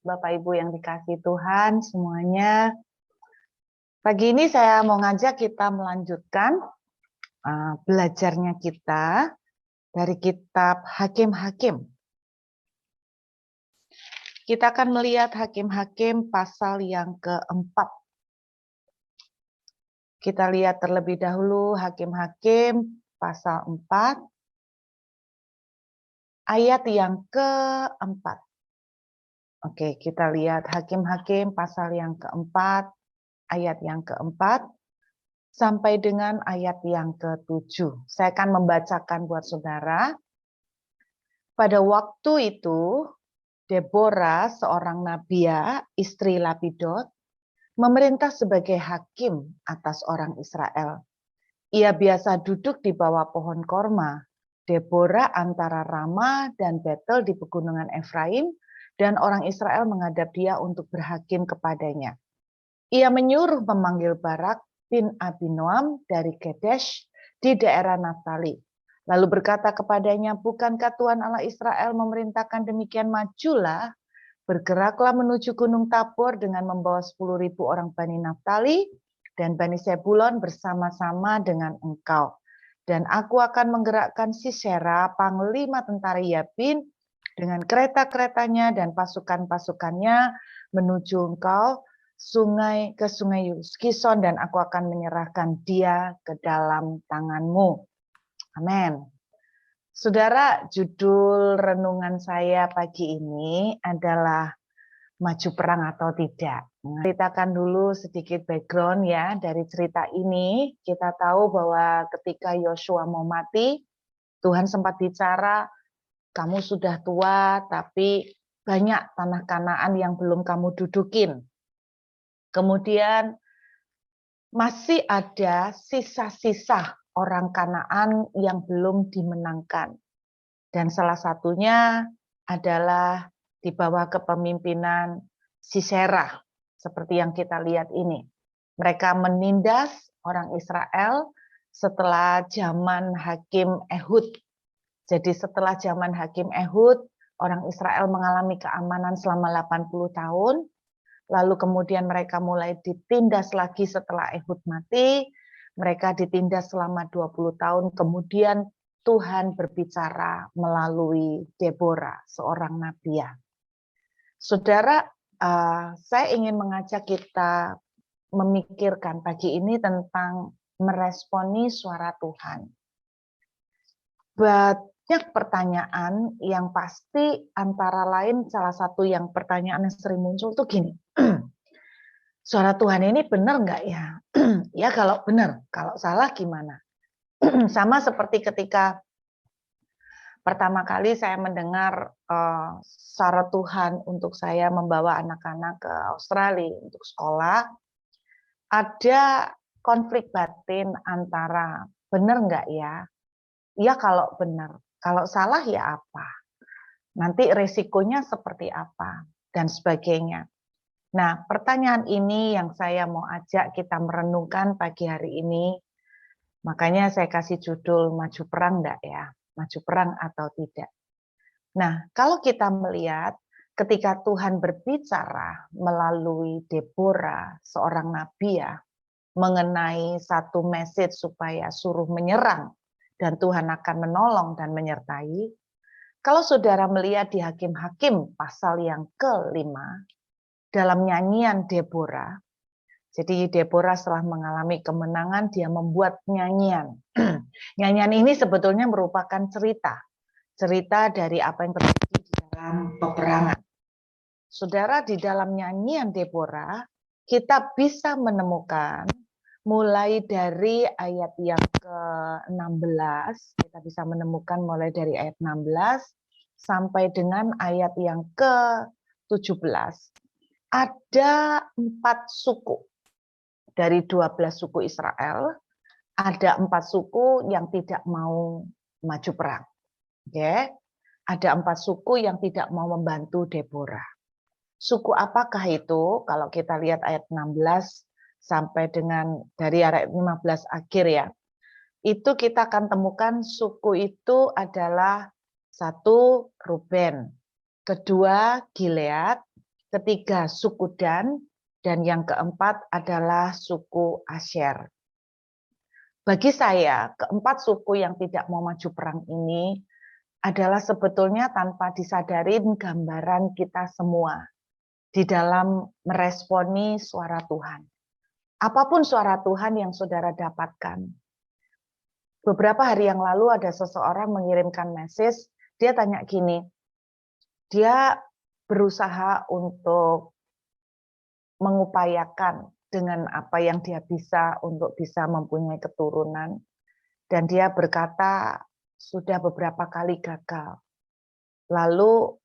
Bapak Ibu yang dikasihi Tuhan semuanya. Pagi ini saya mau ngajak kita melanjutkan belajarnya kita dari kitab Hakim-Hakim. Kita akan melihat Hakim-Hakim pasal yang keempat. Kita lihat terlebih dahulu Hakim-Hakim pasal 4 ayat yang keempat. Oke, kita lihat Hakim-Hakim pasal yang keempat, ayat yang keempat, sampai dengan ayat yang ke-7. Saya akan membacakan buat saudara. Pada waktu itu, Deborah, seorang nabia, istri Lapidot, memerintah sebagai hakim atas orang Israel. Ia biasa duduk di bawah pohon korma. Deborah antara Rama dan Betel di pegunungan Efraim, dan orang Israel menghadap dia untuk berhakim kepadanya. Ia menyuruh memanggil Barak bin Abinoam dari Kedesh di daerah Naftali. Lalu berkata kepadanya, bukankah Tuhan Allah Israel memerintahkan demikian, majulah, bergeraklah menuju Gunung Tabor dengan membawa 10.000 orang Bani Naftali dan Bani Sebulon bersama-sama dengan engkau. Dan aku akan menggerakkan Sisera, panglima tentara Yabin, dengan kereta-keretanya dan pasukan-pasukannya menuju engkau ke sungai Kison, dan aku akan menyerahkan dia ke dalam tanganmu. Amin. Saudara, judul renungan saya pagi ini adalah maju perang atau tidak. Ceritakan dulu sedikit background ya dari cerita ini. Kita tahu bahwa ketika Yosua mau mati, Tuhan sempat bicara, kamu sudah tua, tapi banyak tanah Kanaan yang belum kamu dudukin. Kemudian masih ada sisa-sisa orang Kanaan yang belum dimenangkan. Dan salah satunya adalah di bawah kepemimpinan Sisera, seperti yang kita lihat ini. Mereka menindas orang Israel setelah zaman Hakim Ehud. Jadi setelah zaman Hakim Ehud, orang Israel mengalami keamanan selama 80 tahun, lalu kemudian mereka mulai ditindas lagi setelah Ehud mati, mereka ditindas selama 20 tahun, kemudian Tuhan berbicara melalui Deborah, seorang nabia. Saudara, saya ingin mengajak kita memikirkan pagi ini tentang meresponi suara Tuhan. Banyak pertanyaan yang pasti, antara lain salah satu yang pertanyaan yang sering muncul tuh gini, suara Tuhan ini benar nggak ya? Ya kalau benar, kalau salah gimana? Sama seperti ketika pertama kali saya mendengar suara Tuhan untuk saya membawa anak-anak ke Australia untuk sekolah, ada konflik batin antara benar nggak ya? Ya kalau benar, kalau salah ya apa? Nanti resikonya seperti apa? Dan sebagainya. Nah, pertanyaan ini yang saya mau ajak kita merenungkan pagi hari ini. Makanya saya kasih judul maju perang enggak ya? Maju perang atau tidak. Nah, kalau kita melihat ketika Tuhan berbicara melalui Deborah, seorang nabia, mengenai satu message supaya suruh menyerang dan Tuhan akan menolong dan menyertai. Kalau saudara melihat di Hakim-Hakim pasal yang ke-5, dalam nyanyian Deborah, jadi Deborah setelah mengalami kemenangan, dia membuat nyanyian. Nyanyian ini sebetulnya merupakan cerita dari apa yang terjadi di dalam peperangan. Saudara, di dalam nyanyian Deborah, kita bisa menemukan mulai dari ayat yang ke-16, kita bisa menemukan mulai dari ayat 16 sampai dengan ayat yang ke-17. Ada 4 suku. Dari 12 suku Israel, ada 4 suku yang tidak mau maju perang. Oke. Ada 4 suku yang tidak mau membantu Deborah. Suku apakah itu? Kalau kita lihat ayat 16 sampai dengan dari ayat 15 akhir ya. Itu kita akan temukan suku itu adalah 1 Ruben, kedua Gilead, ketiga suku dan yang keempat adalah suku Asyer. Bagi saya, keempat suku yang tidak mau maju perang ini adalah sebetulnya tanpa disadari gambaran kita semua di dalam meresponi suara Tuhan. Apapun suara Tuhan yang saudara dapatkan. Beberapa hari yang lalu ada seseorang mengirimkan message, dia tanya gini, dia berusaha untuk mengupayakan dengan apa yang dia bisa untuk bisa mempunyai keturunan. Dan dia berkata sudah beberapa kali gagal. Lalu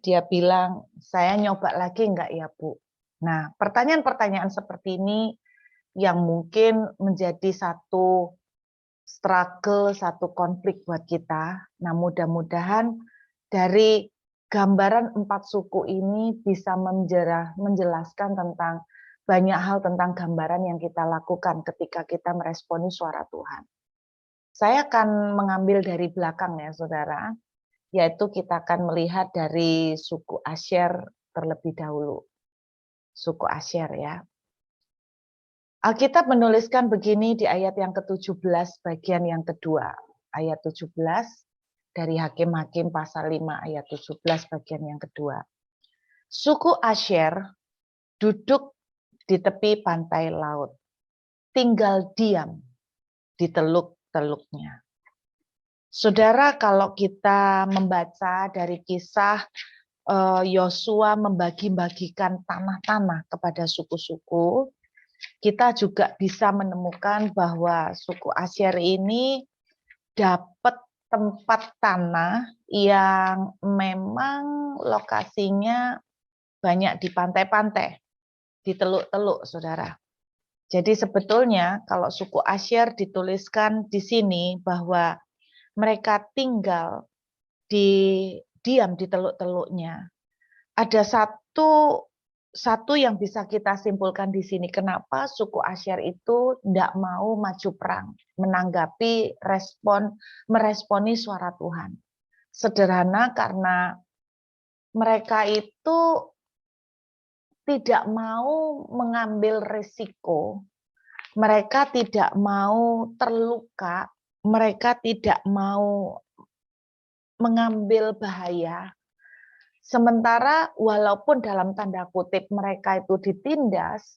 dia bilang, saya nyoba lagi enggak ya Bu? Nah, pertanyaan-pertanyaan seperti ini yang mungkin menjadi satu struggle, satu konflik buat kita. Nah, mudah-mudahan dari gambaran 4 suku ini bisa menjelaskan tentang banyak hal tentang gambaran yang kita lakukan ketika kita meresponi suara Tuhan. Saya akan mengambil dari belakang ya, saudara, yaitu kita akan melihat dari suku Asyer terlebih dahulu. Suku Asyer ya. Alkitab menuliskan begini di ayat yang ke-17 bagian yang kedua. Ayat 17 dari Hakim-Hakim pasal 5 ayat 17 bagian yang kedua. Suku Asyer duduk di tepi pantai laut, tinggal diam di teluk-teluknya. Saudara, kalau kita membaca dari kisah Yosua membagi-bagikan tanah-tanah kepada suku-suku, kita juga bisa menemukan bahwa suku Asyer ini dapat tempat tanah yang memang lokasinya banyak di pantai-pantai, di teluk-teluk, saudara. Jadi sebetulnya kalau suku Asyer dituliskan di sini bahwa mereka tinggal diam di teluk-teluknya. Ada satu yang bisa kita simpulkan di sini. Kenapa suku Asyer itu tidak mau maju perang, menanggapi meresponi suara Tuhan. Sederhana karena mereka itu tidak mau mengambil risiko, mereka tidak mau terluka, mereka tidak mau mengambil bahaya. Sementara walaupun dalam tanda kutip mereka itu ditindas,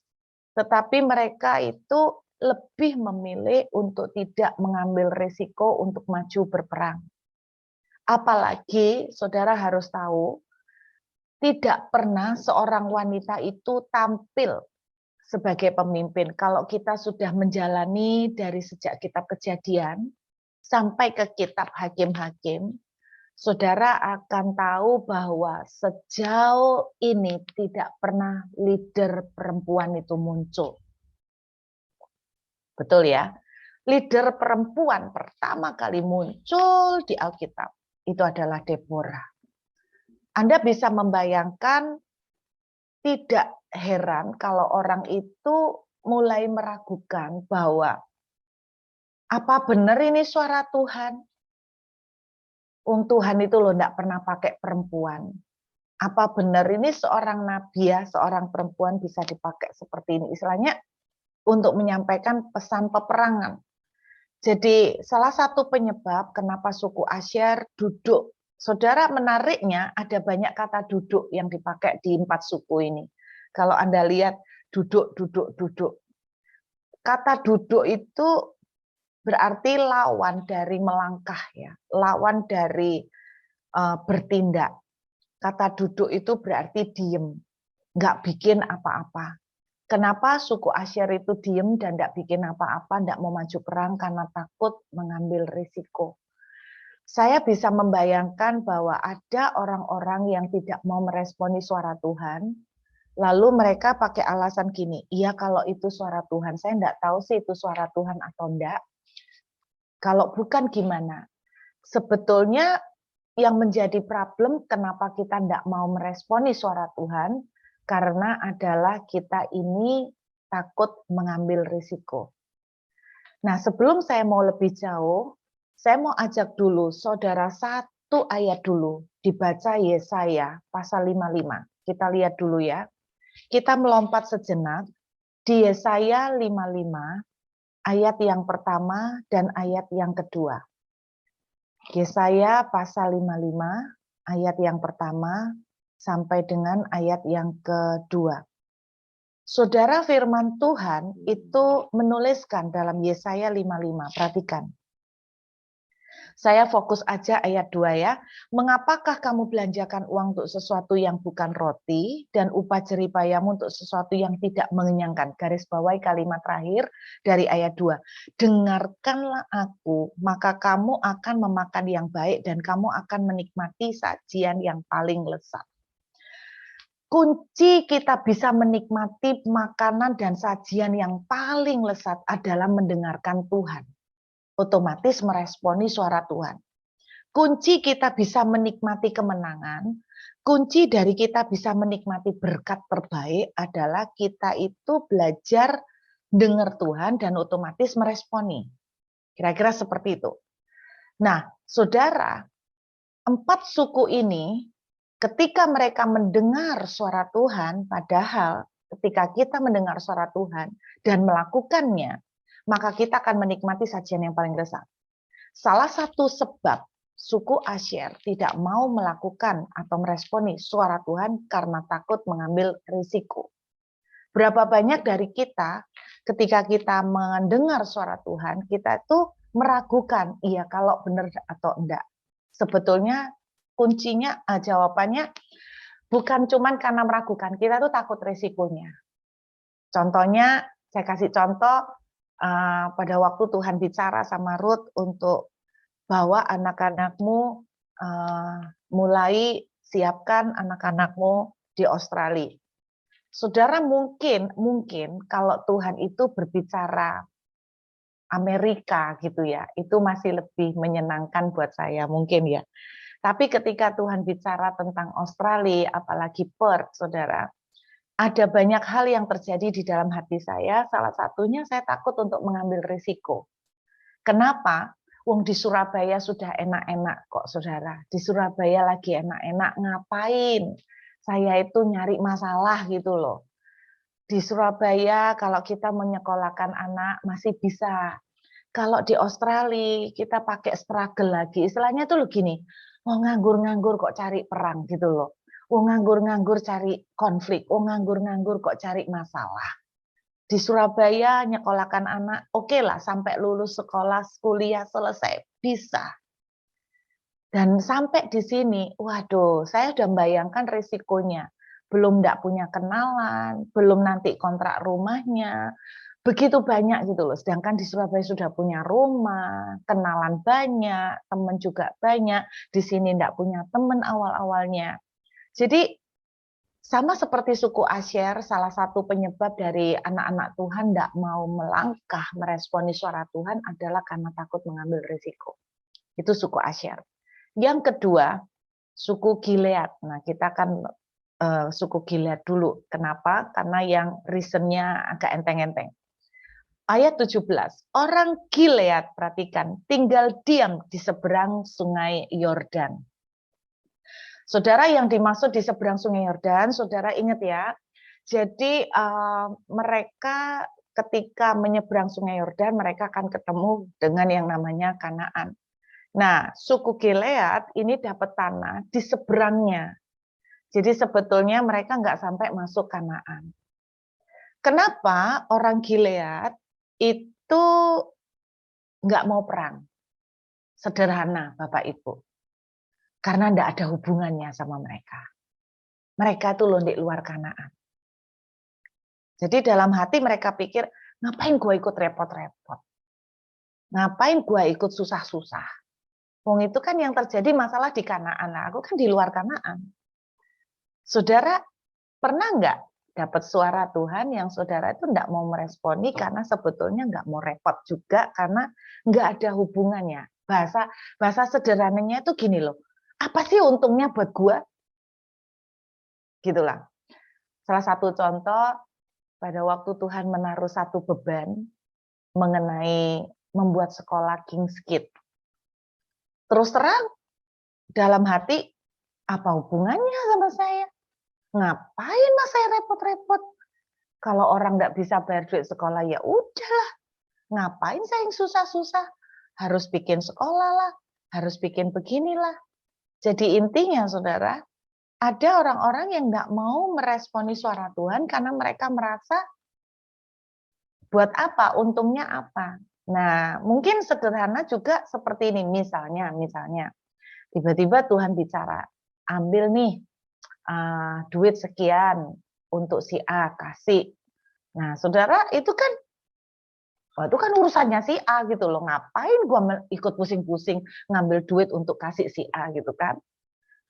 tetapi mereka itu lebih memilih untuk tidak mengambil risiko untuk maju berperang. Apalagi saudara harus tahu, tidak pernah seorang wanita itu tampil sebagai pemimpin. Kalau kita sudah menjalani dari sejak kitab Kejadian sampai ke kitab Hakim-Hakim, saudara akan tahu bahwa sejauh ini tidak pernah leader perempuan itu muncul. Betul ya? Leader perempuan pertama kali muncul di Alkitab itu adalah Deborah. Anda bisa membayangkan, tidak heran kalau orang itu mulai meragukan bahwa apa benar ini suara Tuhan? Tuhan itu loh enggak pernah pakai perempuan. Apa benar ini seorang nabi ya, seorang perempuan bisa dipakai seperti ini? Istilahnya untuk menyampaikan pesan peperangan. Jadi salah satu penyebab kenapa suku Asyer duduk. Saudara, menariknya ada banyak kata duduk yang dipakai di 4 suku ini. Kalau Anda lihat duduk, duduk, duduk. Kata duduk itu berarti lawan dari melangkah ya, lawan dari bertindak. Kata duduk itu berarti diem, nggak bikin apa-apa. Kenapa suku Asyer itu diem dan nggak bikin apa-apa, nggak mau maju perang karena takut mengambil risiko. Saya bisa membayangkan bahwa ada orang-orang yang tidak mau meresponi suara Tuhan, lalu mereka pakai alasan gini, iya kalau itu suara Tuhan, saya nggak tahu sih itu suara Tuhan atau enggak. Kalau bukan gimana? Sebetulnya yang menjadi problem kenapa kita tidak mau meresponi suara Tuhan, karena adalah kita ini takut mengambil risiko. Nah, sebelum saya mau lebih jauh, saya mau ajak dulu saudara satu ayat dulu, dibaca Yesaya pasal 55. Kita lihat dulu ya. Kita melompat sejenak di Yesaya 55 ayat yang pertama dan ayat yang kedua. Yesaya pasal 55 ayat yang pertama sampai dengan ayat yang kedua. Saudara, firman Tuhan itu menuliskan dalam Yesaya 55. Perhatikan. Saya fokus aja ayat 2 ya. Mengapakah kamu belanjakan uang untuk sesuatu yang bukan roti dan upah jeripayamu untuk sesuatu yang tidak mengenyangkan? Garis bawahi kalimat terakhir dari ayat 2. Dengarkanlah aku, maka kamu akan memakan yang baik dan kamu akan menikmati sajian yang paling lezat. Kunci kita bisa menikmati makanan dan sajian yang paling lezat adalah mendengarkan Tuhan. Otomatis meresponi suara Tuhan. Kunci kita bisa menikmati kemenangan, kunci dari kita bisa menikmati berkat terbaik adalah kita itu belajar dengar Tuhan dan otomatis meresponi. Kira-kira seperti itu. Nah, saudara, 4 suku ini ketika mereka mendengar suara Tuhan, padahal ketika kita mendengar suara Tuhan dan melakukannya, maka kita akan menikmati sajian yang paling lezat. Salah satu sebab suku Asyer tidak mau melakukan atau meresponi suara Tuhan karena takut mengambil risiko. Berapa banyak dari kita ketika kita mendengar suara Tuhan, kita itu meragukan, iya kalau benar atau enggak. Sebetulnya kuncinya, jawabannya bukan cuman karena meragukan, kita tuh takut risikonya. Contohnya, saya kasih contoh, pada waktu Tuhan bicara sama Ruth untuk bawa anak-anakmu, mulai siapkan anak-anakmu di Australia. Saudara, mungkin kalau Tuhan itu berbicara Amerika gitu ya, itu masih lebih menyenangkan buat saya mungkin ya. Tapi ketika Tuhan bicara tentang Australia, apalagi Perth, saudara, ada banyak hal yang terjadi di dalam hati saya. Salah satunya saya takut untuk mengambil risiko. Kenapa? Wong di Surabaya sudah enak-enak kok, saudara. Di Surabaya lagi enak-enak, ngapain? Saya itu nyari masalah gitu loh. Di Surabaya kalau kita menyekolahkan anak masih bisa. Kalau di Australia kita pakai struggle lagi. Istilahnya tuh gini, oh nganggur-nganggur kok cari perang gitu loh. Oh nganggur-nganggur cari konflik. Oh nganggur-nganggur kok cari masalah. Di Surabaya nyekolahkan anak, oke lah sampai lulus sekolah, kuliah selesai, bisa. Dan sampai di sini, waduh, saya sudah membayangkan risikonya. Belum tidak punya kenalan, belum nanti kontrak rumahnya, begitu banyak gitu loh. Sedangkan di Surabaya sudah punya rumah, kenalan banyak, teman juga banyak. Di sini tidak punya teman awal-awalnya. Jadi sama seperti suku Asyer, salah satu penyebab dari anak-anak Tuhan tidak mau melangkah meresponi suara Tuhan adalah karena takut mengambil risiko. Itu suku Asyer. Yang kedua, suku Gilead. Nah, kita akan suku Gilead dulu. Kenapa? Karena yang reasonnya agak enteng-enteng. Ayat 17. Orang Gilead, perhatikan, tinggal diam di seberang sungai Yordan. Saudara, yang dimaksud di seberang sungai Yordan, saudara ingat ya. Jadi mereka ketika menyeberang sungai Yordan, mereka akan ketemu dengan yang namanya Kanaan. Nah, suku Gilead ini dapat tanah di seberangnya. Jadi sebetulnya mereka nggak sampai masuk Kanaan. Kenapa orang Gilead itu nggak mau perang? Sederhana, Bapak Ibu. Karena nggak ada hubungannya sama mereka. Mereka tuh loh di luar Kanaan. Jadi dalam hati mereka pikir, ngapain gue ikut repot-repot? Ngapain gue ikut susah-susah? Wong itu kan yang terjadi masalah di Kanaan. Nah, aku kan di luar Kanaan. Saudara, pernah nggak dapat suara Tuhan yang saudara itu nggak mau meresponi karena sebetulnya nggak mau repot juga karena nggak ada hubungannya. Bahasa sederhananya itu gini loh, apa sih untungnya buat gua? Gitulah. Salah satu contoh, pada waktu Tuhan menaruh satu beban mengenai membuat sekolah King's Kids. Terus terang, dalam hati, apa hubungannya sama saya? Ngapain mas saya repot-repot? Kalau orang nggak bisa bayar duit sekolah ya udahlah. Ngapain saya yang susah-susah? Harus bikin sekolah lah, harus bikin beginilah. Jadi intinya saudara, ada orang-orang yang nggak mau meresponi suara Tuhan karena mereka merasa buat apa, untungnya apa. Nah, mungkin sederhana juga seperti ini, misalnya tiba-tiba Tuhan bicara, ambil nih duit sekian untuk si A, kasih. Nah, saudara, itu kan urusannya si A gitu loh. Ngapain gua ikut pusing-pusing ngambil duit untuk kasih si A gitu kan.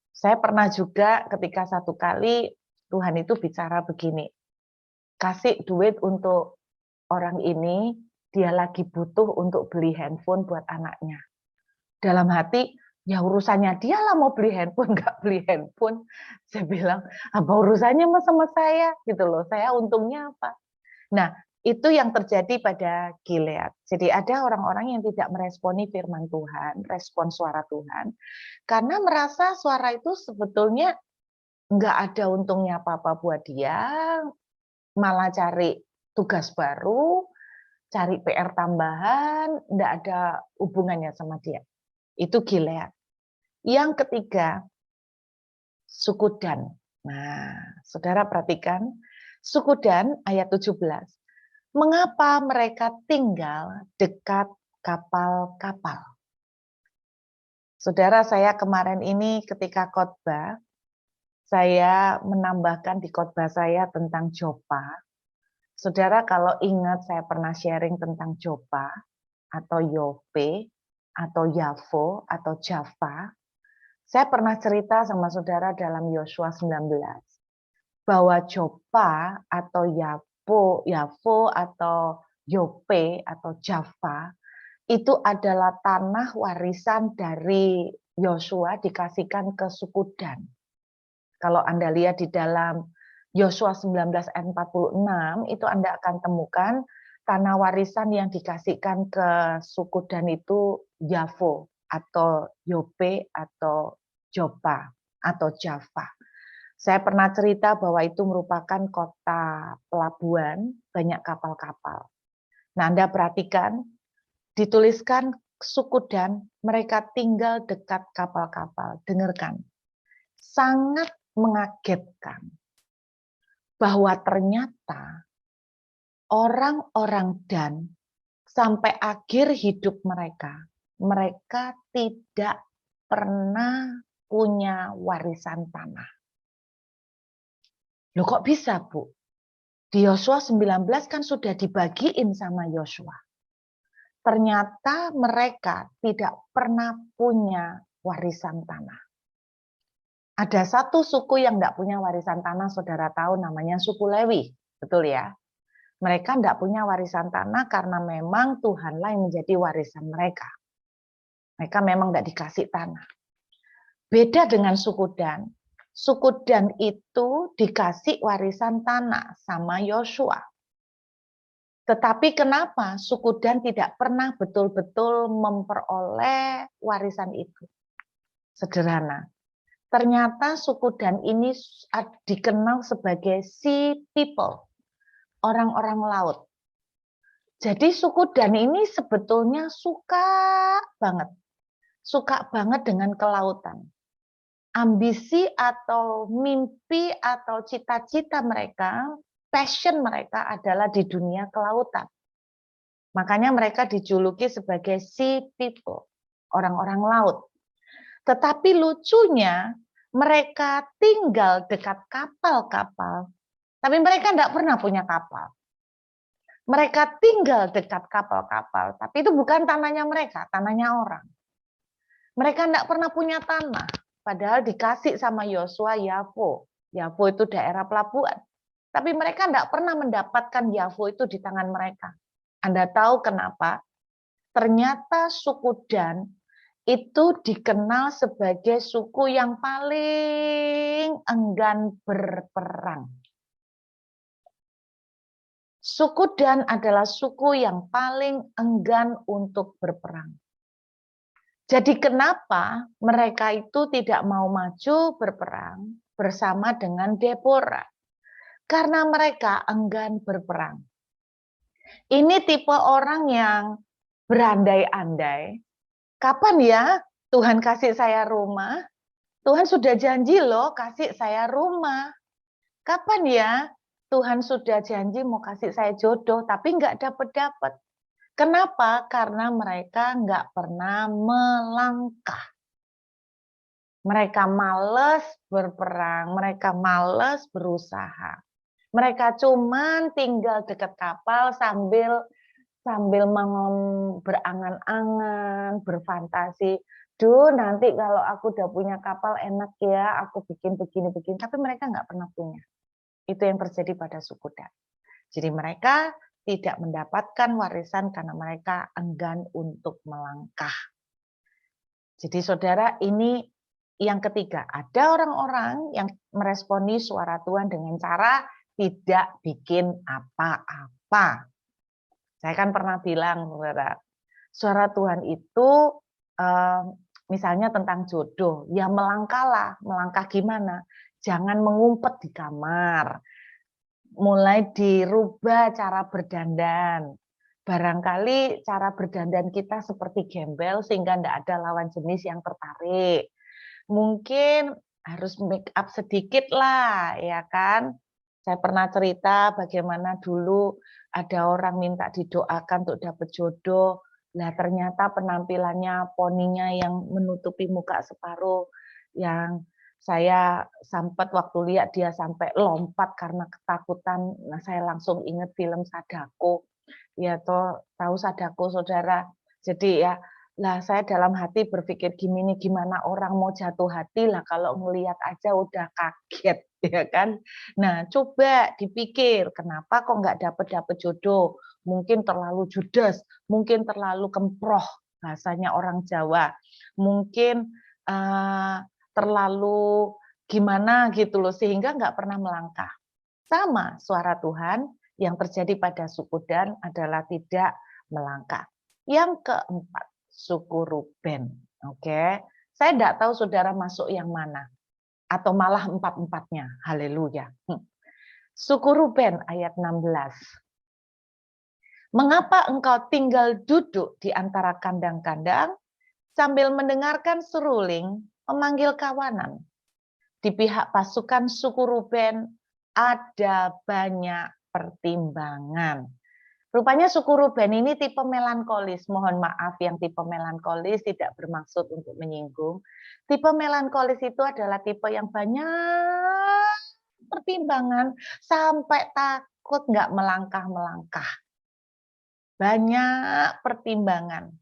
Saya pernah juga ketika satu kali Tuhan itu bicara begini, kasih duit untuk orang ini, dia lagi butuh untuk beli handphone buat anaknya. Dalam hati, ya urusannya dia lah mau beli handphone, nggak beli handphone. Saya bilang, apa urusannya sama saya? Gitu loh, saya untungnya apa? Nah, itu yang terjadi pada Gilead. Jadi ada orang-orang yang tidak meresponi firman Tuhan, respon suara Tuhan, karena merasa suara itu sebetulnya nggak ada untungnya apa-apa buat dia, malah cari tugas baru, cari PR tambahan, nggak ada hubungannya sama dia. Itu Gilead. Yang ketiga, suku Dan. Nah, saudara perhatikan, suku Dan ayat 17. Mengapa mereka tinggal dekat kapal-kapal? Saudara, saya kemarin ini ketika khotbah, saya menambahkan di khotbah saya tentang Jopa. Saudara, kalau ingat saya pernah sharing tentang Jopa, atau Yope, atau Yavo, atau Java, saya pernah cerita sama saudara dalam Yosua 19, bahwa Jopa atau Yavo atau Yope atau Java itu adalah tanah warisan dari Yosua dikasihkan ke suku Dan. Kalau Anda lihat di dalam Yosua 19 ayat 46 itu Anda akan temukan tanah warisan yang dikasihkan ke suku Dan itu Yavo atau Yope atau Jopa atau Java. Saya pernah cerita bahwa itu merupakan kota pelabuhan, banyak kapal-kapal. Nah, Anda perhatikan, dituliskan suku Dan, mereka tinggal dekat kapal-kapal. Dengarkan, sangat mengagetkan bahwa ternyata orang-orang Dan sampai akhir hidup mereka, mereka tidak pernah punya warisan tanah. Loh kok bisa, Bu? Di Yosua 19 kan sudah dibagiin sama Yosua. Ternyata mereka tidak pernah punya warisan tanah. Ada satu suku yang tidak punya warisan tanah, saudara tahu namanya suku Lewi. Betul ya? Mereka tidak punya warisan tanah karena memang Tuhanlah yang menjadi warisan mereka. Mereka memang tidak dikasih tanah. Beda dengan suku Dan. Suku Dan itu dikasih warisan tanah sama Yosua. Tetapi kenapa suku Dan tidak pernah betul-betul memperoleh warisan itu? Sederhana. Ternyata suku Dan ini dikenal sebagai sea people, orang-orang laut. Jadi suku Dan ini sebetulnya suka banget dengan kelautan. Ambisi atau mimpi atau cita-cita mereka, passion mereka adalah di dunia kelautan. Makanya mereka dijuluki sebagai sea people, orang-orang laut. Tetapi lucunya mereka tinggal dekat kapal-kapal, tapi mereka tidak pernah punya kapal. Mereka tinggal dekat kapal-kapal, tapi itu bukan tanahnya mereka, tanahnya orang. Mereka tidak pernah punya tanah. Padahal dikasih sama Yosua Yavo. Yavo itu daerah pelabuhan. Tapi mereka tidak pernah mendapatkan Yavo itu di tangan mereka. Anda tahu kenapa? Ternyata suku Dan itu dikenal sebagai suku yang paling enggan berperang. Suku Dan adalah suku yang paling enggan untuk berperang. Jadi kenapa mereka itu tidak mau maju berperang, bersama dengan Deborah. Karena mereka enggan berperang. Ini tipe orang yang berandai-andai. Kapan ya Tuhan kasih saya rumah? Tuhan sudah janji loh kasih saya rumah. Kapan ya Tuhan sudah janji mau kasih saya jodoh, tapi nggak dapat-dapat. Kenapa? Karena mereka nggak pernah melangkah. Mereka males berperang, mereka males berusaha. Mereka cuman tinggal dekat kapal sambil berangan-angan, berfantasi. Duh, nanti kalau aku udah punya kapal enak ya, aku bikin begini-begini. Tapi mereka nggak pernah punya. Itu yang terjadi pada suku Dan. Jadi mereka tidak mendapatkan warisan karena mereka enggan untuk melangkah. Jadi saudara, ini yang ketiga. Ada orang-orang yang meresponi suara Tuhan dengan cara tidak bikin apa-apa. Saya kan pernah bilang, saudara, suara Tuhan itu misalnya tentang jodoh, ya melangkahlah. Melangkah gimana? Jangan mengumpet di kamar. Mulai dirubah cara berdandan. Barangkali cara berdandan kita seperti gembel sehingga tidak ada lawan jenis yang tertarik. Mungkin harus make up sedikit lah, ya kan? Saya pernah cerita bagaimana dulu ada orang minta didoakan untuk dapat jodoh. Nah, ternyata penampilannya poninya yang menutupi muka separuh, yang saya sempat waktu lihat dia sampai lompat karena ketakutan. Nah, saya langsung ingat film Sadako. Ya toh, tahu Sadako, saudara. Jadi ya, lah saya dalam hati berpikir gini, gimana orang mau jatuh hati lah kalau ngelihat aja udah kaget, ya kan? Nah, coba dipikir, kenapa kok nggak dapet jodoh? Mungkin terlalu judes, mungkin terlalu kemproh, bahasanya orang Jawa. Mungkin terlalu gimana gitu loh, sehingga nggak pernah melangkah. Sama suara Tuhan yang terjadi pada suku Dan adalah tidak melangkah. Yang keempat, suku Ruben. Oke, saya tidak tahu saudara masuk yang mana, atau malah empat-empatnya. Haleluya. Suku Ruben ayat 16. Mengapa engkau tinggal duduk di antara kandang-kandang sambil mendengarkan seruling memanggil kawanan? Di pihak pasukan suku Ruben ada banyak pertimbangan. Rupanya suku Ruben ini tipe melankolis. Mohon maaf yang tipe melankolis tidak bermaksud untuk menyinggung. Tipe melankolis itu adalah tipe yang banyak pertimbangan sampai takut nggak melangkah-melangkah. Banyak pertimbangan.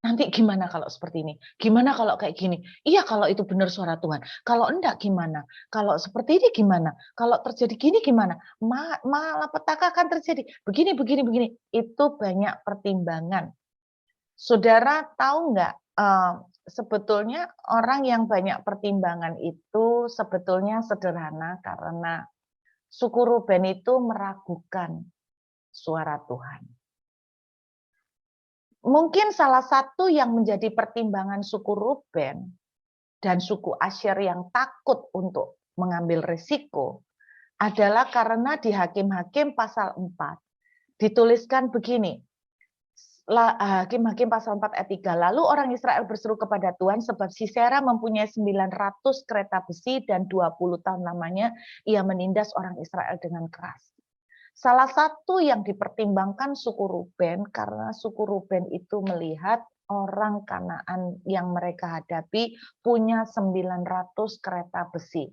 Nanti gimana kalau seperti ini? Gimana kalau kayak gini? Iya kalau itu benar suara Tuhan. Kalau enggak gimana? Kalau seperti ini gimana? Kalau terjadi gini gimana? Malapetaka akan terjadi. Begini, begini, begini. Itu banyak pertimbangan. Saudara tahu enggak? Sebetulnya orang yang banyak pertimbangan itu sebetulnya sederhana karena suku Ruben itu meragukan suara Tuhan. Mungkin salah satu yang menjadi pertimbangan suku Ruben dan suku Asyer yang takut untuk mengambil risiko adalah karena di Hakim-Hakim pasal 4 dituliskan begini. Hakim-Hakim pasal 4 ayat 3. Lalu orang Israel berseru kepada Tuhan sebab Sisera mempunyai 900 kereta besi dan 20 tahun lamanya ia menindas orang Israel dengan keras. Salah satu yang dipertimbangkan suku Ruben karena suku Ruben itu melihat orang Kanaan yang mereka hadapi punya 900 kereta besi.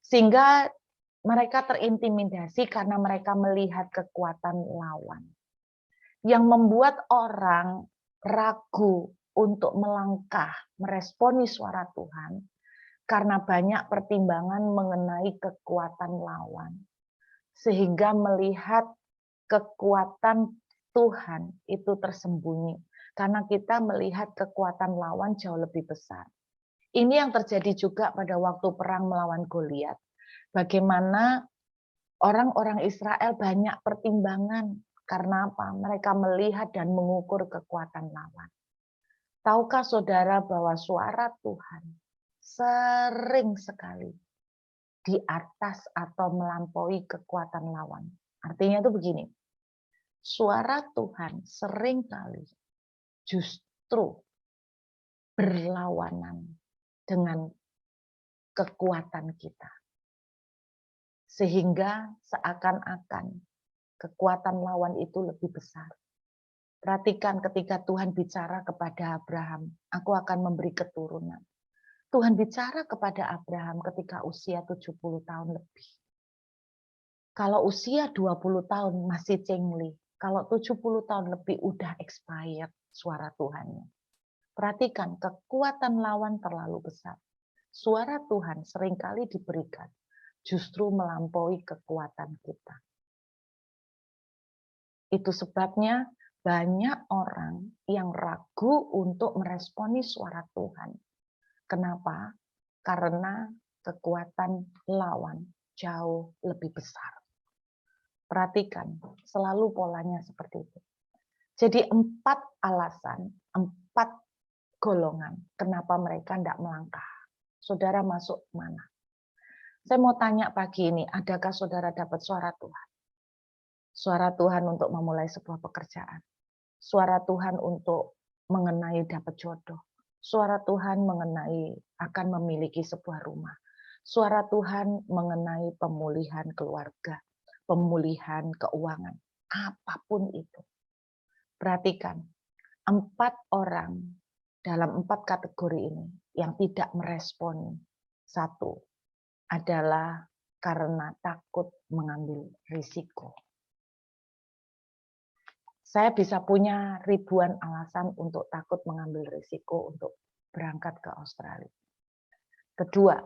Sehingga mereka terintimidasi karena mereka melihat kekuatan lawan. Yang membuat orang ragu untuk melangkah, meresponi suara Tuhan karena banyak pertimbangan mengenai kekuatan lawan. Sehingga melihat kekuatan Tuhan itu tersembunyi. Karena kita melihat kekuatan lawan jauh lebih besar. Ini yang terjadi juga pada waktu perang melawan Goliat. Bagaimana orang-orang Israel banyak pertimbangan. Karena apa? Mereka melihat dan mengukur kekuatan lawan. Tahukah saudara bahwa suara Tuhan sering sekali di atas atau melampaui kekuatan lawan. Artinya itu begini, suara Tuhan seringkali justru berlawanan dengan kekuatan kita. Sehingga seakan-akan kekuatan lawan itu lebih besar. Perhatikan ketika Tuhan bicara kepada Abraham, aku akan memberi keturunan. Tuhan bicara kepada Abraham ketika usia 70 tahun lebih. Kalau usia 20 tahun masih cengli, kalau 70 tahun lebih udah expired suara Tuhannya. Perhatikan, kekuatan lawan terlalu besar. Suara Tuhan seringkali diberikan justru melampaui kekuatan kita. Itu sebabnya banyak orang yang ragu untuk meresponi suara Tuhan. Kenapa? Karena kekuatan lawan jauh lebih besar. Perhatikan, selalu polanya seperti itu. Jadi 4 alasan, 4 golongan kenapa mereka tidak melangkah. Saudara masuk mana? Saya mau tanya pagi ini, adakah saudara dapat suara Tuhan? Suara Tuhan untuk memulai sebuah pekerjaan. Suara Tuhan untuk mengenai dapat jodoh. Suara Tuhan mengenai akan memiliki sebuah rumah. Suara Tuhan mengenai pemulihan keluarga, pemulihan keuangan, apapun itu. Perhatikan, 4 orang dalam 4 kategori ini yang tidak meresponi. 1 adalah karena takut mengambil risiko. Saya bisa punya ribuan alasan untuk takut mengambil risiko untuk berangkat ke Australia. Kedua,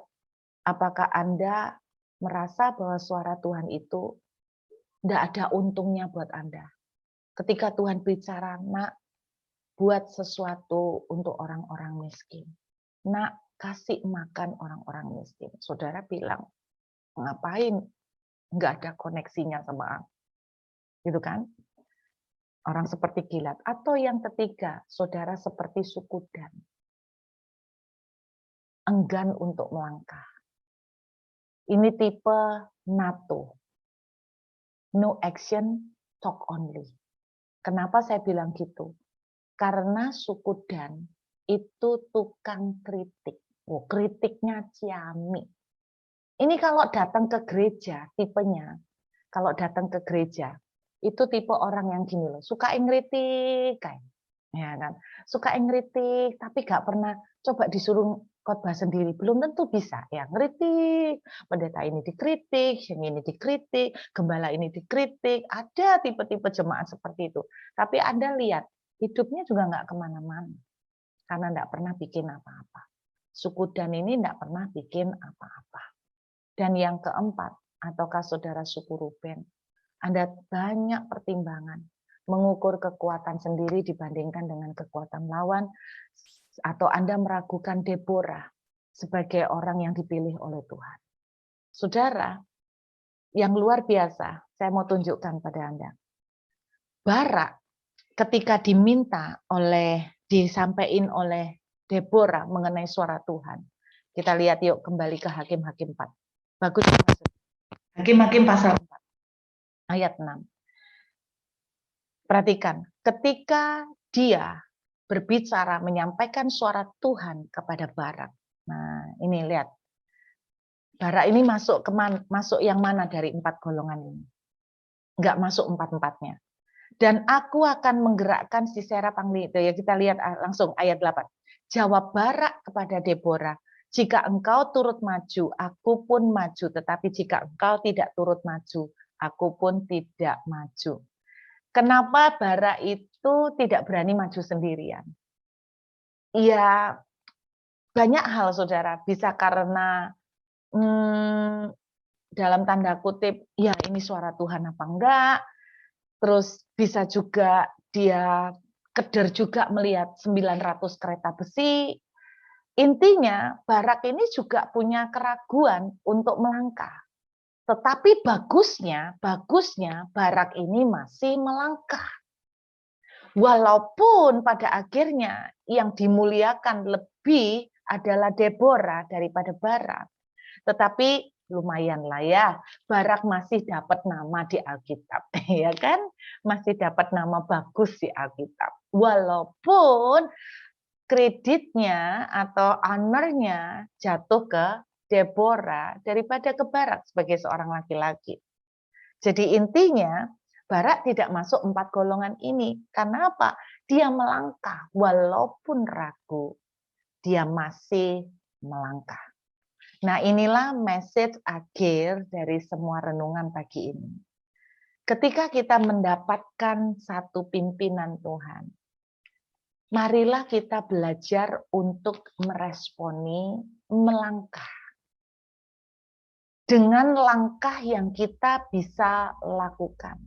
apakah Anda merasa bahwa suara Tuhan itu tidak ada untungnya buat Anda? Ketika Tuhan bicara, nak, buat sesuatu untuk orang-orang miskin. Nak, kasih makan orang-orang miskin. Saudara bilang, ngapain? Nggak ada koneksinya sama aku. Gitu kan? Orang seperti Gilead. Atau yang ketiga, saudara seperti suku Dan. Enggan untuk melangkah. Ini tipe NATO. No action, talk only. Kenapa saya bilang gitu? Karena suku Dan itu tukang kritik. Oh, kritiknya ciamik. Ini kalau datang ke gereja, tipenya. Kalau datang ke gereja, itu tipe orang yang gini loh, suka ngeritik kayak, ya kan, suka ngeritik tapi gak pernah coba disuruh khotbah sendiri, belum tentu bisa ya, ngeritik, pendeta ini dikritik, yang ini dikritik, gembala ini dikritik, ada tipe-tipe jemaat seperti itu. Tapi Anda lihat, hidupnya juga nggak kemana-mana, karena nggak pernah bikin apa-apa. Suku Dan ini nggak pernah bikin apa-apa. Dan yang keempat, ataukah saudara suku Ruben, Anda banyak pertimbangan, mengukur kekuatan sendiri dibandingkan dengan kekuatan lawan, atau Anda meragukan Deborah sebagai orang yang dipilih oleh Tuhan. Saudara, yang luar biasa, saya mau tunjukkan pada Anda. Barak ketika disampaikan oleh Deborah mengenai suara Tuhan. Kita lihat yuk kembali ke Hakim-Hakim 4. Bagus. Hakim-Hakim pasal 4. Ayat 6. Perhatikan, ketika dia berbicara menyampaikan suara Tuhan kepada Barak. Nah, ini lihat. Barak ini masuk yang mana dari 4 golongan ini? Enggak masuk 4-4-nya. Dan aku akan menggerakkan Sisera Panglima. Ya, kita lihat langsung ayat 8. Jawab Barak kepada Deborah, jika engkau turut maju, aku pun maju. Tetapi jika engkau tidak turut maju, aku pun tidak maju. Kenapa Barak itu tidak berani maju sendirian? Ya, banyak hal, saudara. Bisa karena dalam tanda kutip, ya ini suara Tuhan apa enggak. Terus bisa juga dia keder juga melihat 900 kereta besi. Intinya, Barak ini juga punya keraguan untuk melangkah. Tetapi bagusnya Barak ini masih melangkah. Walaupun pada akhirnya yang dimuliakan lebih adalah Deborah daripada Barak. Tetapi lumayan lah ya, Barak masih dapat nama di Alkitab, ya kan? Masih dapat nama bagus di Alkitab. Walaupun kreditnya atau honor-nya jatuh ke Deborah daripada ke Barak sebagai seorang laki-laki. Jadi intinya Barak tidak masuk 4 golongan ini. Karena apa? Dia melangkah walaupun ragu. Dia masih melangkah. Nah, inilah message akhir dari semua renungan pagi ini. Ketika kita mendapatkan satu pimpinan Tuhan, marilah kita belajar untuk meresponi, melangkah. Dengan langkah yang kita bisa lakukan.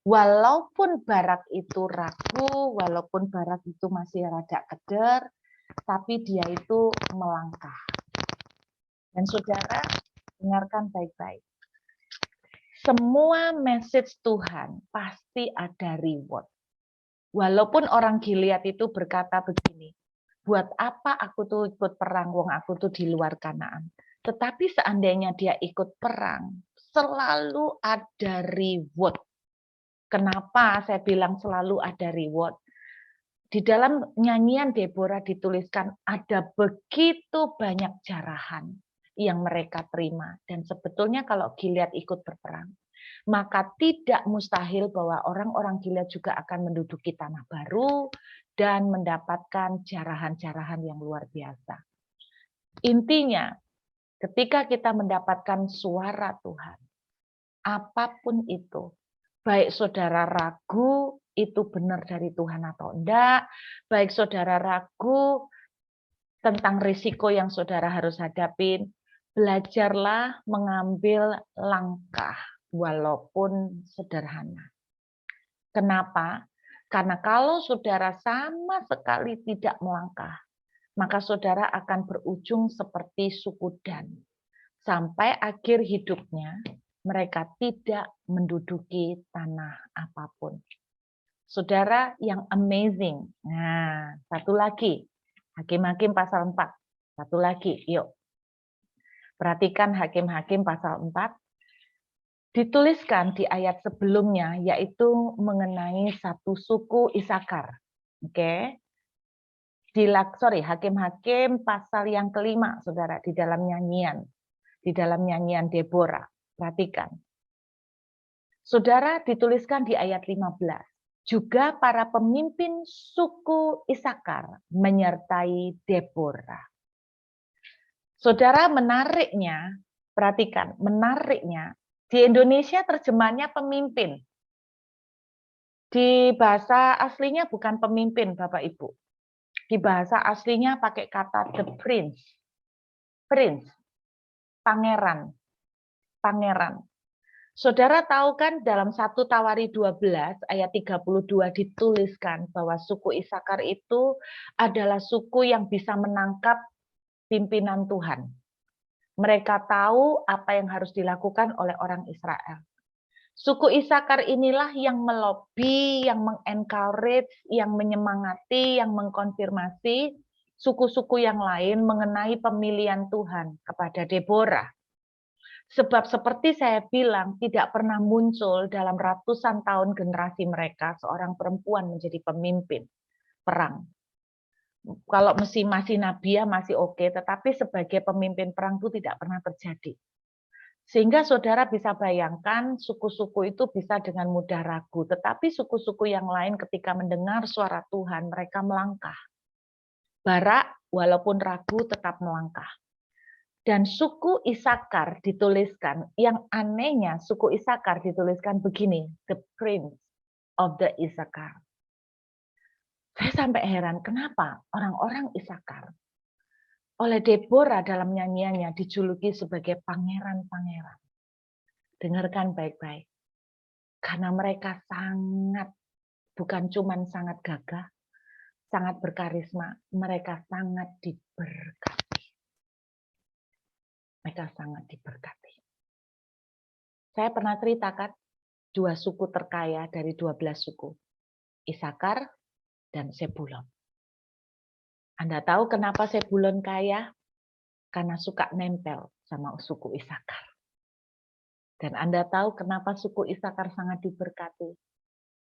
Walaupun Barak itu ragu, walaupun Barak itu masih rada keder, tapi dia itu melangkah. Dan saudara, dengarkan baik-baik. Semua message Tuhan pasti ada reward. Walaupun orang Gilead itu berkata begini, buat apa aku tuh ikut perang, wong aku tuh di luar Kanaan. Tetapi seandainya dia ikut perang, selalu ada reward. Kenapa saya bilang selalu ada reward? Di dalam nyanyian Deborah dituliskan ada begitu banyak jarahan yang mereka terima. Dan sebetulnya kalau Gilead ikut berperang, maka tidak mustahil bahwa orang-orang Gilead juga akan menduduki tanah baru dan mendapatkan jarahan-jarahan yang luar biasa. Intinya, ketika kita mendapatkan suara Tuhan, apapun itu, baik saudara ragu itu benar dari Tuhan atau enggak, baik saudara ragu tentang risiko yang saudara harus hadapin, belajarlah mengambil langkah walaupun sederhana. Kenapa? Karena kalau saudara sama sekali tidak melangkah, maka saudara akan berujung seperti suku Dan. Sampai akhir hidupnya, mereka tidak menduduki tanah apapun. Saudara yang amazing. Nah, satu lagi. Hakim-Hakim pasal 4. Satu lagi, yuk. Perhatikan Hakim-Hakim pasal 4. Dituliskan di ayat sebelumnya, yaitu mengenai satu suku Isakar. Oke. Hakim-Hakim pasal yang kelima, saudara, di dalam nyanyian Deborah. Perhatikan. Saudara, dituliskan di ayat 15. Juga para pemimpin suku Isakar menyertai Deborah. Saudara, menariknya, perhatikan, menariknya, di Indonesia terjemahannya pemimpin. Di bahasa aslinya bukan pemimpin, Bapak Ibu. Di bahasa aslinya pakai kata the prince. Prince, pangeran. Pangeran. Saudara tahu kan dalam 1 Tawari 12 ayat 32 dituliskan bahwa suku Isakar itu adalah suku yang bisa menangkap pimpinan Tuhan. Mereka tahu apa yang harus dilakukan oleh orang Israel. Suku Isakar inilah yang melobi, yang mengencourage, yang menyemangati, yang mengkonfirmasi suku-suku yang lain mengenai pemilihan Tuhan kepada Deborah. Sebab seperti saya bilang, tidak pernah muncul dalam ratusan tahun generasi mereka seorang perempuan menjadi pemimpin perang. Kalau masih nabiah masih oke, tetapi sebagai pemimpin perang itu tidak pernah terjadi. Sehingga saudara bisa bayangkan suku-suku itu bisa dengan mudah ragu, tetapi suku-suku yang lain ketika mendengar suara Tuhan, mereka melangkah. Barak walaupun ragu tetap melangkah. Dan suku Isakar dituliskan, yang anehnya suku Isakar dituliskan begini, the prince of the Isakar. Saya sampai heran, kenapa orang-orang Isakar oleh Deborah dalam nyanyiannya dijuluki sebagai pangeran-pangeran. Dengarkan baik-baik. Karena mereka sangat, bukan cuma sangat gagah, sangat berkarisma, mereka sangat diberkati. Mereka sangat diberkati. Saya pernah ceritakan 2 suku terkaya dari 12 suku. Isakar dan Sebulon. Anda tahu kenapa Sebulon kaya? Karena suka nempel sama suku Isakar. Dan Anda tahu kenapa suku Isakar sangat diberkati?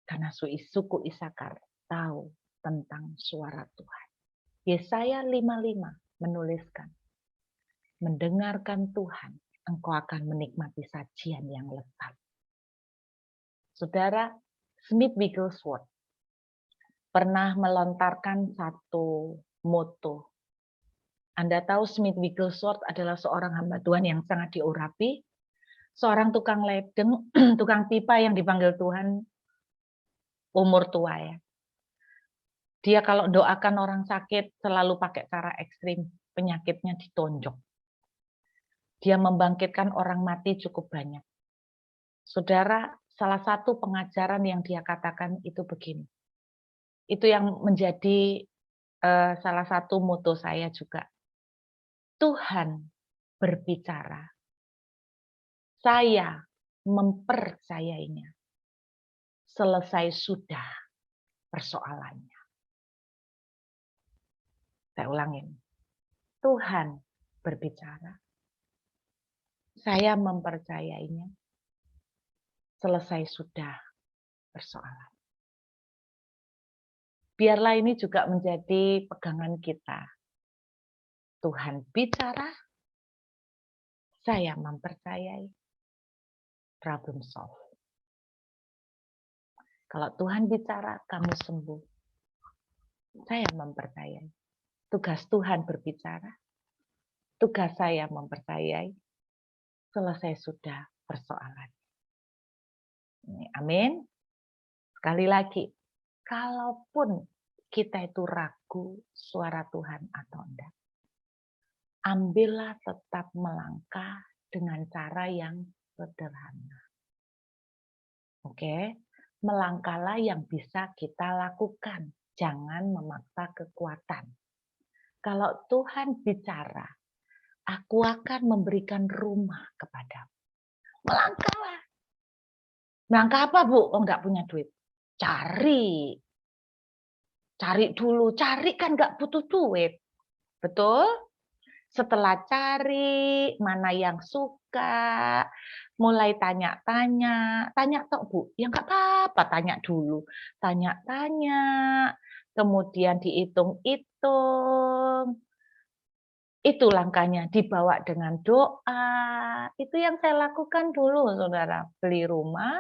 Karena suku Isakar tahu tentang suara Tuhan. Yesaya 55 menuliskan, mendengarkan Tuhan, engkau akan menikmati sajian yang lezat. Saudara, Smith Wigglesworth pernah melontarkan satu moto. Anda tahu Smith Wigglesworth adalah seorang hamba Tuhan yang sangat diurapi, seorang tukang ledeng, tukang pipa yang dipanggil Tuhan umur tua ya. Dia kalau doakan orang sakit selalu pakai cara ekstrim, penyakitnya ditonjok. Dia membangkitkan orang mati cukup banyak. Saudara, salah satu pengajaran yang dia katakan itu begini. Itu yang menjadi salah satu moto saya juga. Tuhan berbicara. Saya mempercayainya. Selesai sudah persoalannya. Saya ulangin. Tuhan berbicara. Saya mempercayainya. Selesai sudah persoalan. Biarlah ini juga menjadi pegangan kita. Tuhan bicara, saya mempercayai, problem solve. Kalau Tuhan bicara, kamu sembuh. Saya mempercayai. Tugas Tuhan berbicara. Tugas saya mempercayai. Selesai sudah persoalan. Amin. Sekali lagi, kalaupun kita itu ragu suara Tuhan atau enggak, ambillah tetap melangkah dengan cara yang sederhana. Oke, melangkahlah yang bisa kita lakukan. Jangan memaksa kekuatan. Kalau Tuhan bicara, aku akan memberikan rumah kepadamu. Melangkahlah. Melangkah apa, Bu? Oh, enggak punya duit. Cari. Cari dulu. Cari kan enggak butuh duit. Betul? Setelah cari, mana yang suka, mulai tanya-tanya. Tanya toh, Bu. Ya enggak apa-apa, tanya dulu. Tanya-tanya, kemudian dihitung-hitung. Itu langkahnya, dibawa dengan doa. Itu yang saya lakukan dulu, saudara. Beli rumah,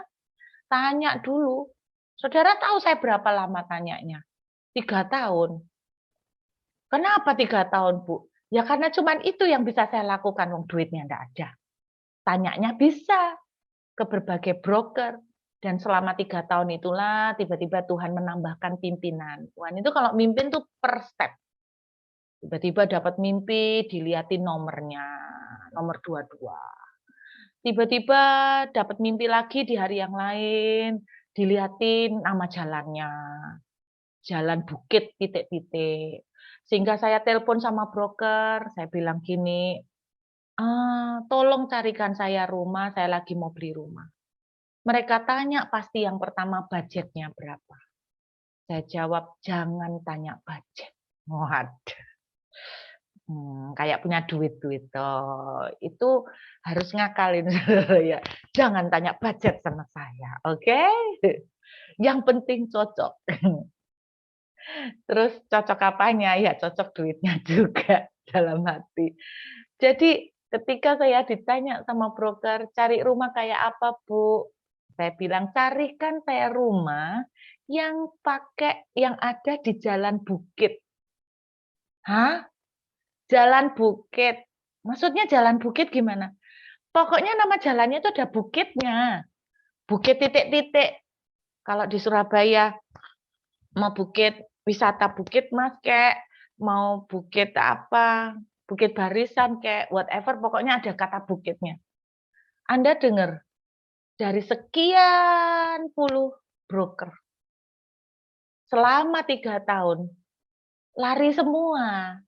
tanya dulu. Saudara tahu saya berapa lama tanyanya? 3 tahun. Kenapa 3 tahun, Bu? Ya karena cuman itu yang bisa saya lakukan, wong duitnya enggak ada. Tanyanya bisa ke berbagai broker. Dan selama 3 tahun itulah tiba-tiba Tuhan menambahkan pimpinan. Tuhan itu kalau mimpin tuh per step. Tiba-tiba dapat mimpi, dilihatin nomornya, nomor 22. Tiba-tiba dapat mimpi lagi di hari yang lain, dilihatin nama jalannya. Jalan Bukit titik-titik. Sehingga saya telepon sama broker, saya bilang gini, tolong carikan saya rumah, saya lagi mau beli rumah. Mereka tanya pasti yang pertama budgetnya berapa. Saya jawab, jangan tanya budget. Waduh. Kayak punya duit-duit itu harus ngakalin ya. Jangan tanya budget sama saya, oke? Yang penting cocok. Terus cocok apanya? Ya cocok duitnya juga dalam hati. Jadi ketika saya ditanya sama broker, cari rumah kayak apa, Bu? Saya bilang, carikan saya rumah yang ada di Jalan Bukit. Hah? Jalan Bukit. Maksudnya jalan bukit gimana? Pokoknya nama jalannya itu ada bukitnya. Bukit titik-titik. Kalau di Surabaya mau bukit wisata Bukit Mas kayak mau bukit apa? Bukit Barisan kayak whatever, pokoknya ada kata bukitnya. Anda dengar dari sekian puluh broker selama 3 tahun lari semua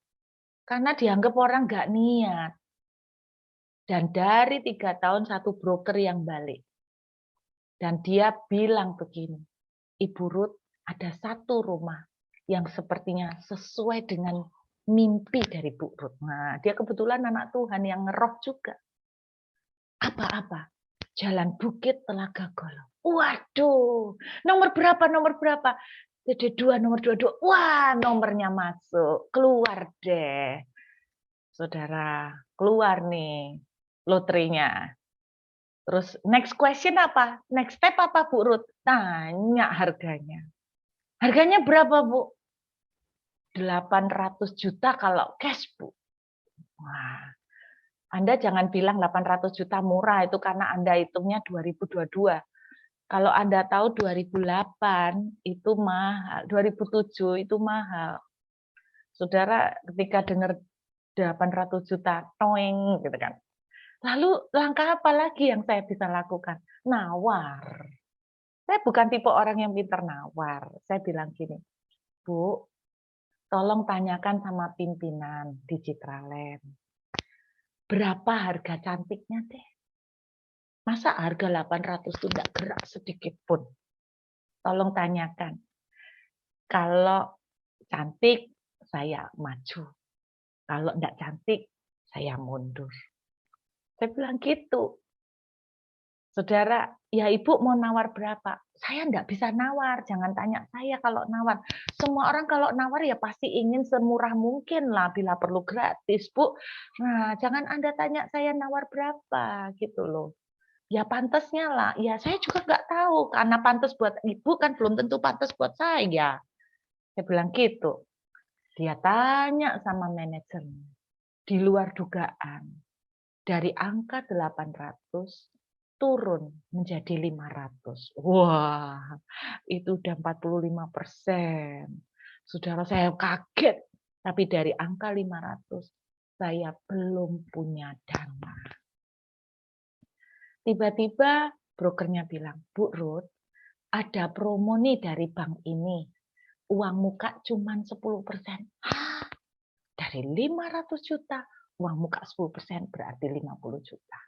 karena dianggap orang nggak niat. Dan dari 3 tahun satu broker yang balik. Dan dia bilang begini, Ibu Ruth, ada satu rumah yang sepertinya sesuai dengan mimpi dari Bu Ruth. Nah, dia kebetulan anak Tuhan yang ngeroh juga. Apa-apa? Jalan Bukit Telaga Golong. Waduh, nomor berapa? Nomor berapa? TD2, nomor 22. Wah, nomornya masuk. Keluar deh. Saudara, keluar nih loterinya. Terus next question apa? Next step apa Bu Ruth? Tanya harganya. Harganya berapa Bu? 800 juta kalau cash Bu. Wah, Anda jangan bilang 800 juta murah, itu karena Anda hitungnya 2022. Kalau Anda tahu 2008 itu mahal, 2007 itu mahal. Saudara ketika dengar 800 juta, toing gitu kan. Lalu langkah apa lagi yang saya bisa lakukan? Nawar. Saya bukan tipe orang yang pintar nawar. Saya bilang gini, Bu, tolong tanyakan sama pimpinan di Citraland. Berapa harga cantiknya deh? Masa harga 800 itu enggak gerak sedikit pun? Tolong tanyakan. Kalau cantik, saya maju. Kalau enggak cantik, saya mundur. Saya bilang gitu. Saudara, ya Ibu mau nawar berapa? Saya enggak bisa nawar, jangan tanya saya kalau nawar. Semua orang kalau nawar ya pasti ingin semurah mungkin lah, bila perlu gratis, Bu. Nah, jangan Anda tanya saya nawar berapa, gitu loh. Ya pantasnya lah, ya saya juga nggak tahu, karena pantas buat Ibu kan belum tentu pantas buat saya. Saya bilang gitu. Dia tanya sama manajernya, di luar dugaan. Dari angka 800 turun menjadi 500. Wah, itu udah 45%. Saudara, saya kaget. Tapi dari angka 500, saya belum punya dana. Tiba-tiba brokernya bilang, Bu Ruth, ada promo nih dari bank ini. Uang muka cuma 10%. Hah? Dari 500 juta, uang muka 10% berarti 50 juta.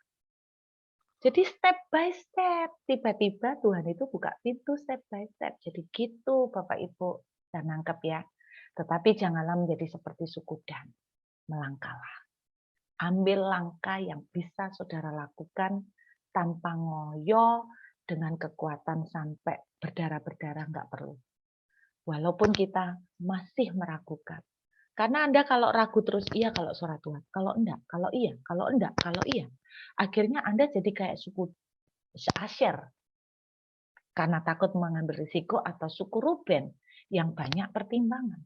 Jadi step by step, tiba-tiba Tuhan itu buka pintu step by step. Jadi gitu Bapak Ibu, dan nangkep ya. Tetapi janganlah menjadi seperti suku Dan. Melangkahlah. Ambil langkah yang bisa saudara lakukan tanpa ngoyo, dengan kekuatan sampai berdarah-berdarah nggak perlu. Walaupun kita masih meragukan. Karena Anda kalau ragu terus, iya kalau suara Tuhan. Kalau enggak, kalau iya, kalau enggak, kalau iya. Akhirnya Anda jadi kayak suku Asher. Karena takut mengambil risiko, atau suku Ruben yang banyak pertimbangan.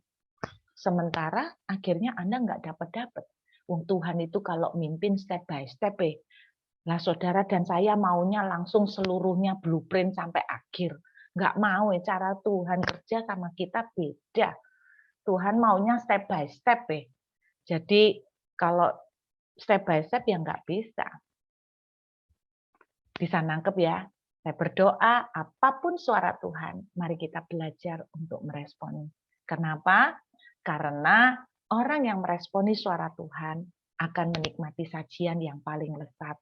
Sementara akhirnya Anda nggak dapat-dapat. Tuhan itu kalau mimpin step by step. Nah, saudara dan saya maunya langsung seluruhnya blueprint sampai akhir. Nggak mau, cara Tuhan kerja sama kita beda. Tuhan maunya step by step. Jadi kalau step by step ya nggak bisa. Bisa nangkep ya? Saya berdoa apapun suara Tuhan, mari kita belajar untuk meresponi. Kenapa? Karena orang yang meresponi suara Tuhan akan menikmati sajian yang paling lezat.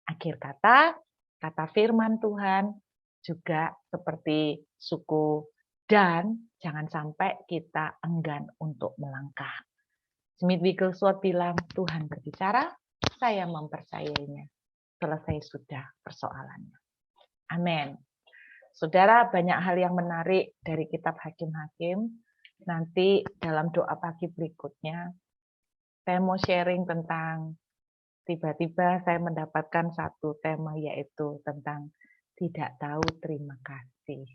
Akhir kata, kata firman Tuhan juga seperti suku Dan, jangan sampai kita enggan untuk melangkah. Smith Wigglesworth bilang, Tuhan berbicara, saya mempercayainya. Selesai sudah persoalannya. Amin. Saudara, banyak hal yang menarik dari kitab Hakim-Hakim. Nanti dalam doa pagi berikutnya, saya mau sharing tentang tiba-tiba saya mendapatkan satu tema, yaitu tentang tidak tahu terima kasih.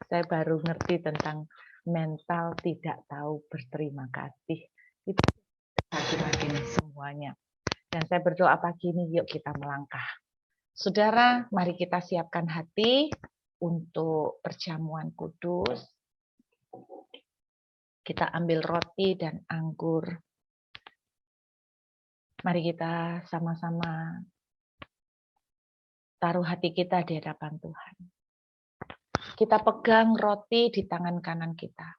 Saya baru ngerti tentang mental tidak tahu berterima kasih. Itu Hakim-Hakim semuanya. Dan saya berdoa pagi ini, yuk kita melangkah. Saudara, mari kita siapkan hati untuk perjamuan kudus. Kita ambil roti dan anggur. Mari kita sama-sama taruh hati kita di hadapan Tuhan. Kita pegang roti di tangan kanan kita.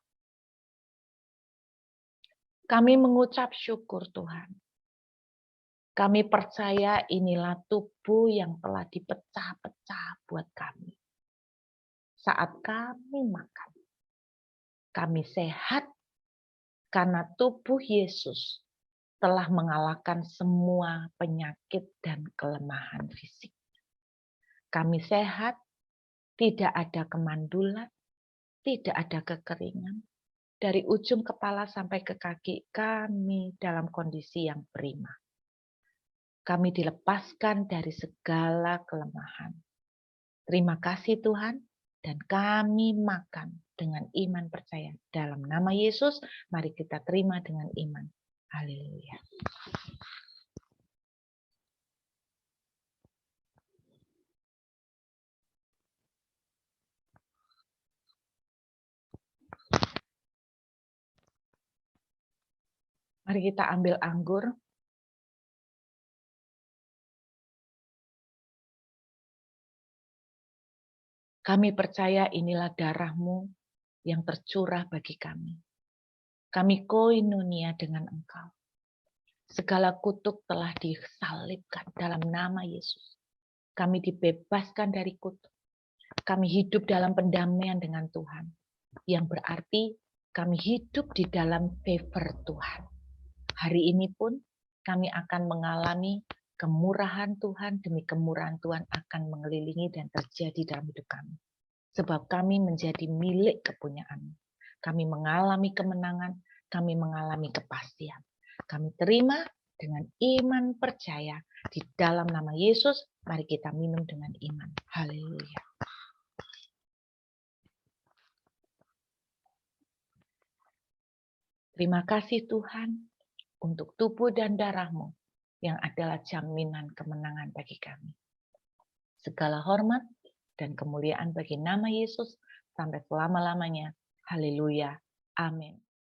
Kami mengucap syukur Tuhan. Kami percaya inilah tubuh yang telah dipecah-pecah buat kami. Saat kami makan, kami sehat karena tubuh Yesus telah mengalahkan semua penyakit dan kelemahan fisik. Kami sehat, tidak ada kemandulan, tidak ada kekeringan. Dari ujung kepala sampai ke kaki, kami dalam kondisi yang prima. Kami dilepaskan dari segala kelemahan. Terima kasih Tuhan, dan kami makan dengan iman percaya. Dalam nama Yesus, mari kita terima dengan iman. Haleluya. Mari kita ambil anggur. Kami percaya inilah darah-Mu yang tercurah bagi kami. Kami koinonia dengan Engkau. Segala kutuk telah disalibkan dalam nama Yesus. Kami dibebaskan dari kutuk. Kami hidup dalam pendamaian dengan Tuhan. Yang berarti kami hidup di dalam favor Tuhan. Hari ini pun kami akan mengalami kemurahan Tuhan demi kemurahan Tuhan akan mengelilingi dan terjadi dalam hidup kami. Sebab kami menjadi milik kepunyaan. Kami mengalami kemenangan, kami mengalami kepastian. Kami terima dengan iman percaya di dalam nama Yesus. Mari kita minum dengan iman. Haleluya. Terima kasih Tuhan untuk tubuh dan darah-Mu yang adalah jaminan kemenangan bagi kami. Segala hormat dan kemuliaan bagi nama Yesus sampai selama-lamanya. Haleluya. Amin.